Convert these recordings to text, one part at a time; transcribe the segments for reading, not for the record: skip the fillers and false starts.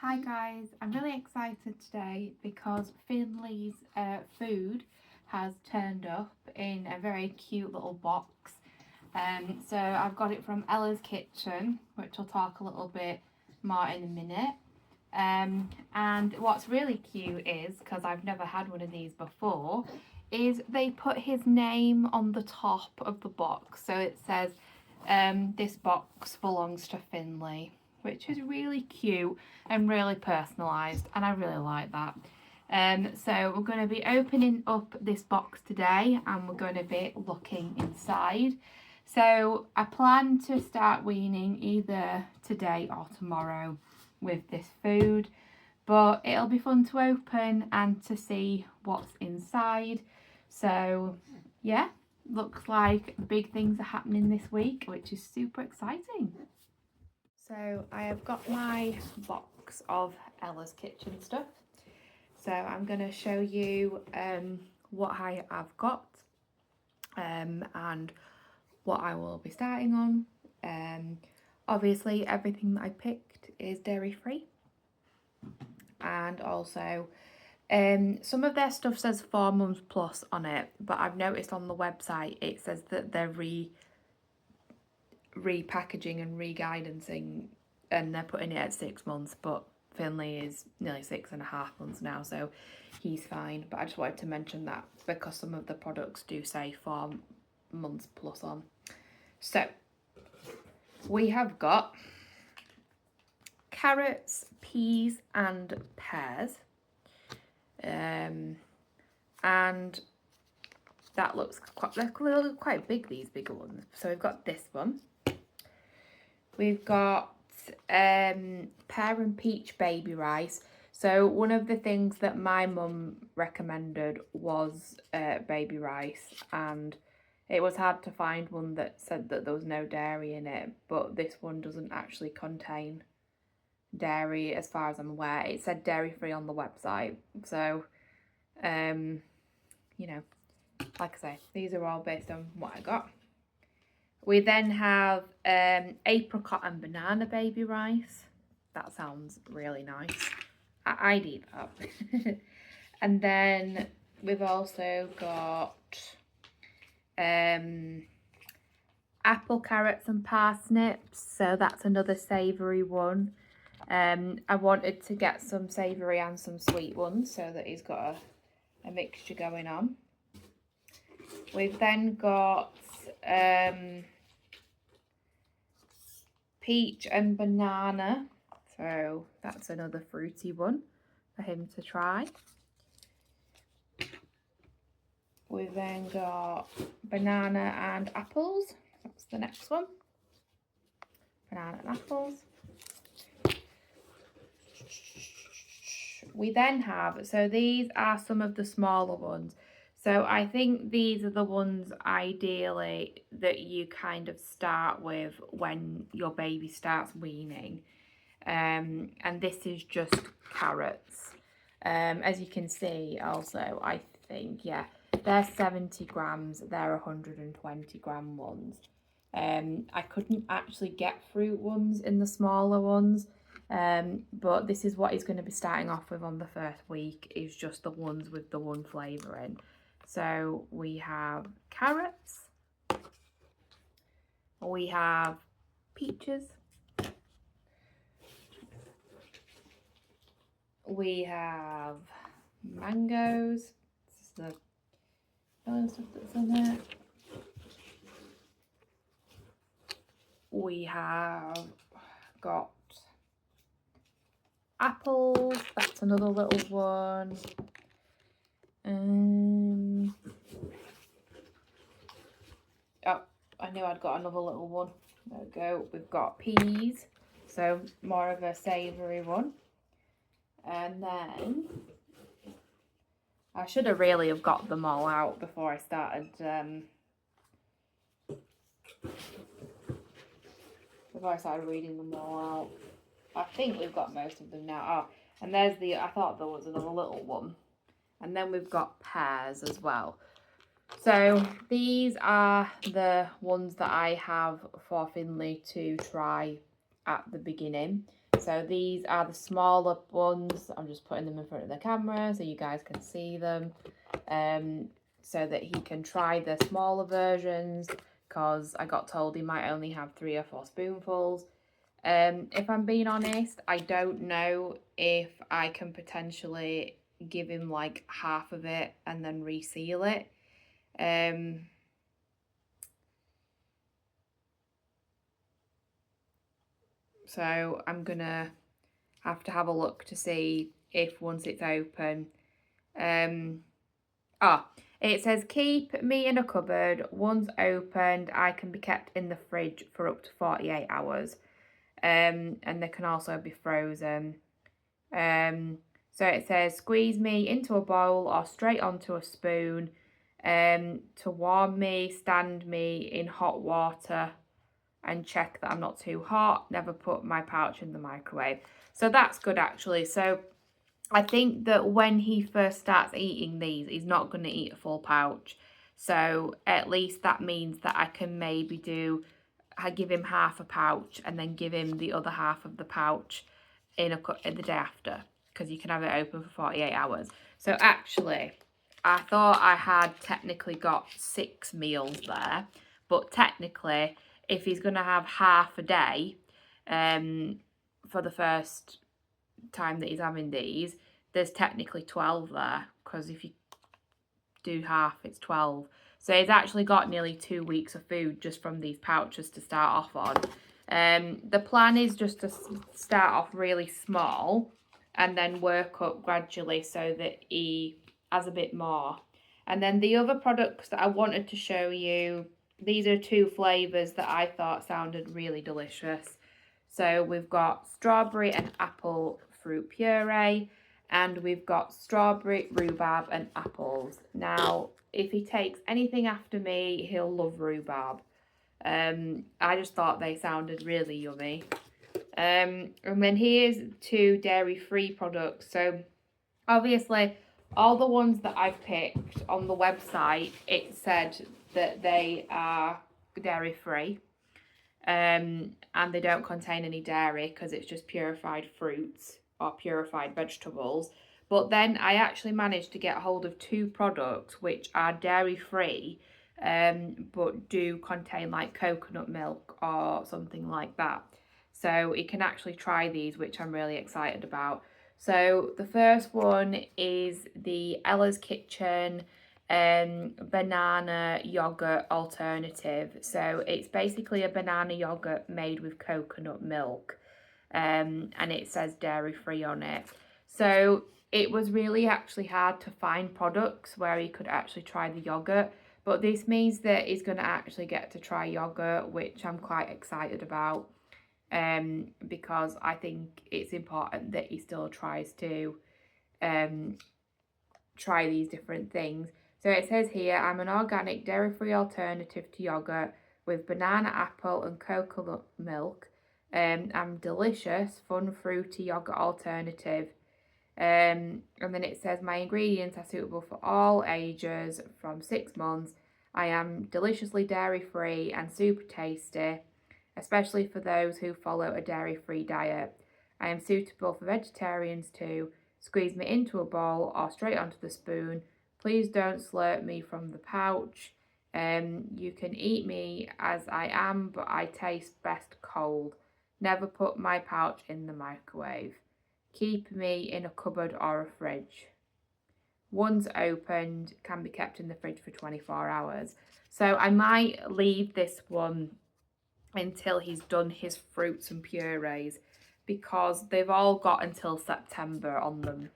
Hi guys, I'm really excited today because Finley's food has turned up in a very cute little box. So I've got it from Ella's Kitchen, which I'll talk a little bit more in a minute. And what's really cute is, because I've never had one of these before, is they put his name on the top of the box. So it says, this box belongs to Finley, which is really cute and really personalised, and I really like that. So we're going to be opening up this box today and we're going to be looking inside. So I plan to start weaning either today or tomorrow with this food, but it'll be fun to open and to see what's inside. So yeah, looks like big things are happening this week, which is super exciting. So I have got my box of Ella's Kitchen stuff. So I'm going to show you what I have got and what I will be starting on. Obviously everything that I picked is dairy free, and also some of their stuff says 4 months plus on it, but I've noticed on the website it says that they're repackaging and re-guidancing, and they're putting it at 6 months, but Finley is nearly 6.5 months now, so he's fine. But I just wanted to mention that because some of the products do say 4 months plus on. So we have got carrots, peas and pears, and that looks quite big, these bigger ones. So we've got this one. We've got pear and peach baby rice. So one of the things that my mum recommended was baby rice, and it was hard to find one that said that there was no dairy in it, but this one doesn't actually contain dairy as far as I'm aware. It said dairy free on the website. So you know, like I say, these are all based on what I got. We then have apricot and banana baby rice. That sounds really nice. I'd eat that. And then we've also got apple, carrots and parsnips. So that's another savoury one. I wanted to get some savoury and some sweet ones so that he's got a mixture going on. We've then got peach and banana, so that's another fruity one for him to try. We've then got banana and apples. That's the next one. Banana and apples. We then have, so these are some of the smaller ones. So I think these are the ones ideally that you kind of start with when your baby starts weaning. And this is just carrots. As you can see also, I think, yeah, they're 70 grams, they're 120 gram ones. I couldn't actually get fruit ones in the smaller ones, but this is what he's going to be starting off with on the first week, is just the ones with the one flavour in. So we have carrots, we have peaches, we have mangoes. This is the yellow stuff that's in it. We have got apples, that's another little one. Oh, I knew I'd got another little one. There we go. We've got peas, so more of a savoury one. And then I should have really have got them all out before I started reading them all out. I think we've got most of them now. Oh, and there's I thought there was another little one. And then we've got pears as well. So these are the ones that I have for Finley to try at the beginning. So these are the smaller ones. I'm just putting them in front of the camera so you guys can see them, so that he can try the smaller versions, because I got told he might only have 3 or 4 spoonfuls. If I'm being honest, I don't know if I can potentially give him like half of it and then reseal it. So I'm gonna have to have a look to see if once it's open. It says keep meat in a cupboard. Once opened, I can be kept in the fridge for up to 48 hours. And they can also be frozen. So it says squeeze meat into a bowl or straight onto a spoon. To warm me, stand me in hot water and check that I'm not too hot. Never put my pouch in the microwave. So that's good actually. So I think that when he first starts eating these, he's not going to eat a full pouch. So at least that means that I can maybe give him half a pouch and then give him the other half of the pouch in the day after, because you can have it open for 48 hours. So actually, I thought I had technically got 6 meals there, but technically, if he's going to have half a day, for the first time that he's having these, there's technically 12 there, because if you do half, it's 12. So he's actually got nearly 2 weeks of food just from these pouches to start off on. The plan is just to start off really small and then work up gradually so that he has a bit more. And then the other products that I wanted to show you, these are 2 flavours that I thought sounded really delicious. So we've got strawberry and apple fruit puree, and we've got strawberry, rhubarb and apples. Now, if he takes anything after me, he'll love rhubarb. I just thought they sounded really yummy. And then here's 2 dairy-free products. So obviously, all the ones that I've picked on the website, it said that they are dairy-free. And they don't contain any dairy because it's just purified fruits or purified vegetables. But then I actually managed to get hold of 2 products which are dairy-free, but do contain like coconut milk or something like that. So you can actually try these, which I'm really excited about. So the first one is the Ella's Kitchen banana yogurt alternative. So it's basically a banana yogurt made with coconut milk, and it says dairy free on it. So it was really actually hard to find products where he could actually try the yogurt, but this means that he's going to actually get to try yogurt, which I'm quite excited about, because I think it's important that he still tries to try these different things. So it says here, I'm an organic dairy-free alternative to yogurt with banana, apple and coconut milk. I'm delicious, fun, fruity yogurt alternative. And then it says my ingredients are suitable for all ages from 6 months. I am deliciously dairy-free and super tasty, especially for those who follow a dairy-free diet. I am suitable for vegetarians too. Squeeze me into a bowl or straight onto the spoon. Please don't slurp me from the pouch. You can eat me as I am, but I taste best cold. Never put my pouch in the microwave. Keep me in a cupboard or a fridge. Once opened, can be kept in the fridge for 24 hours. So I might leave this one until he's done his fruits and purees, because they've all got until September on them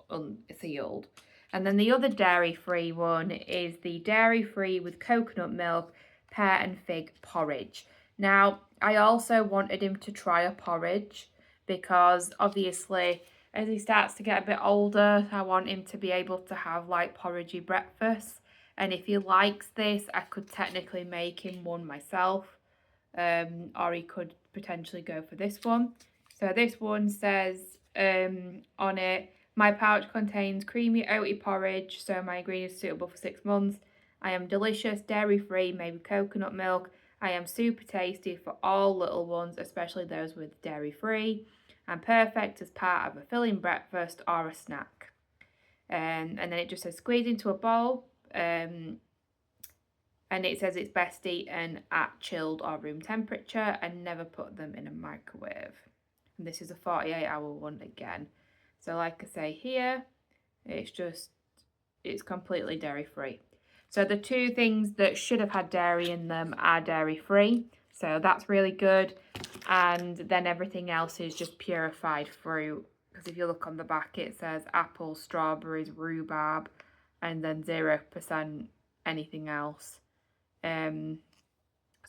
unsealed. And then the other dairy-free one is the dairy-free with coconut milk, pear and fig porridge. Now, I also wanted him to try a porridge because obviously as he starts to get a bit older, I want him to be able to have like porridgey breakfast. And if he likes this, I could technically make him one myself. Or he could potentially go for this one. So this one says on it, my pouch contains creamy oaty porridge, so my ingredients are suitable for 6 months. I am delicious, dairy-free, made with coconut milk. I am super tasty for all little ones, especially those with dairy-free. and perfect as part of a filling breakfast or a snack. And then it just says squeeze into a bowl, and it says it's best eaten at chilled or room temperature and never put them in a microwave. And this is a 48-hour one again. So like I say here, it's completely dairy free. So the two things that should have had dairy in them are dairy free. So that's really good. And then everything else is just purified fruit. Because if you look on the back, it says apples, strawberries, rhubarb, and then 0% anything else. So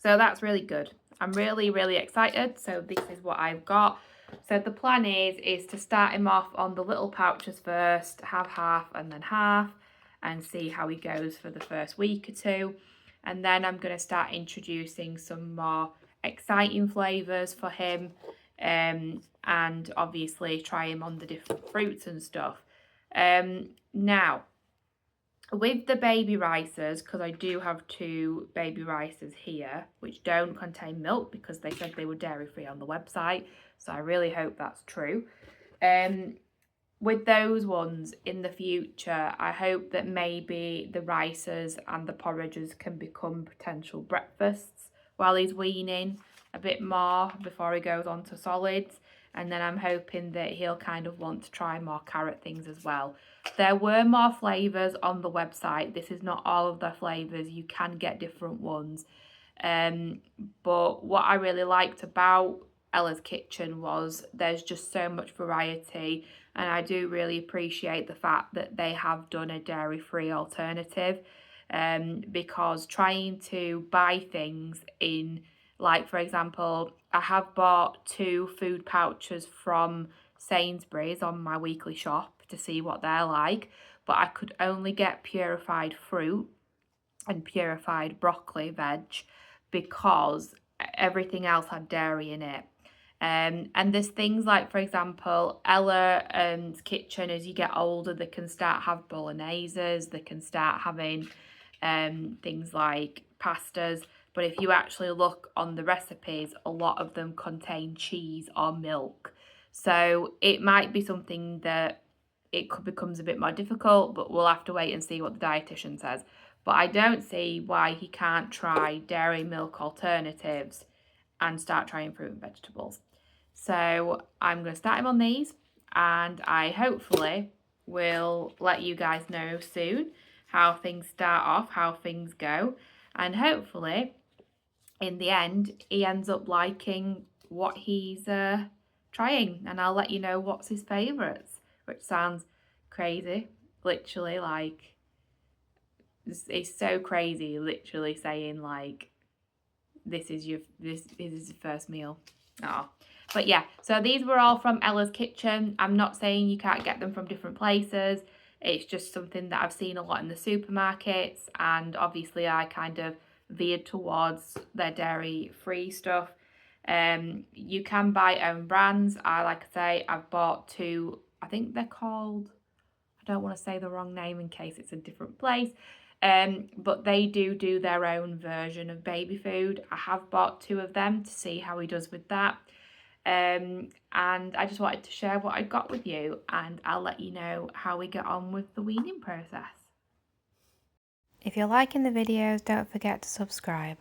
that's really good. I'm really, really excited. So this is what I've got. So the plan is to start him off on the little pouches first, have half and then half, and see how he goes for the first week or two. And then I'm going to start introducing some more exciting flavours for him, and obviously try him on the different fruits and stuff. Now, with the baby rices, because I do have 2 baby rices here, which don't contain milk because they said they were dairy free on the website. So I really hope that's true. With those ones in the future, I hope that maybe the rices and the porridges can become potential breakfasts while he's weaning a bit more before he goes on to solids. And then I'm hoping that he'll kind of want to try more carrot things as well. There were more flavours on the website. This is not all of the flavours. You can get different ones. But what I really liked about Ella's Kitchen was there's just so much variety, and I do really appreciate the fact that they have done a dairy-free alternative, because trying to buy things in, like for example, I have bought 2 food pouches from Sainsbury's on my weekly shop to see what they're like, but I could only get purified fruit and purified broccoli veg because everything else had dairy in it. And there's things like, for example, Ella's Kitchen, as you get older, they can start have bologneses, they can start having things like pastas. But if you actually look on the recipes, a lot of them contain cheese or milk. So it might be something that becomes a bit more difficult, but we'll have to wait and see what the dietitian says. But I don't see why he can't try dairy milk alternatives and start trying fruit and vegetables. So I'm going to start him on these, and I hopefully will let you guys know soon how things start off, how things go, and hopefully in the end he ends up liking what he's trying, and I'll let you know what's his favourites, which sounds crazy, literally, like it's so crazy, literally saying like this is his first meal. Oh, but yeah, so these were all from Ella's Kitchen. I'm not saying you can't get them from different places. It's just something that I've seen a lot in the supermarkets, and obviously I kind of veered towards their dairy-free stuff. You can buy own brands. Like I say, I've bought 2, I think they're called, I don't want to say the wrong name in case it's a different place. But they do their own version of baby food. I have bought 2 of them to see how he does with that. And I just wanted to share what I got with you, and I'll let you know how we get on with the weaning process. If you're liking the videos, don't forget to subscribe.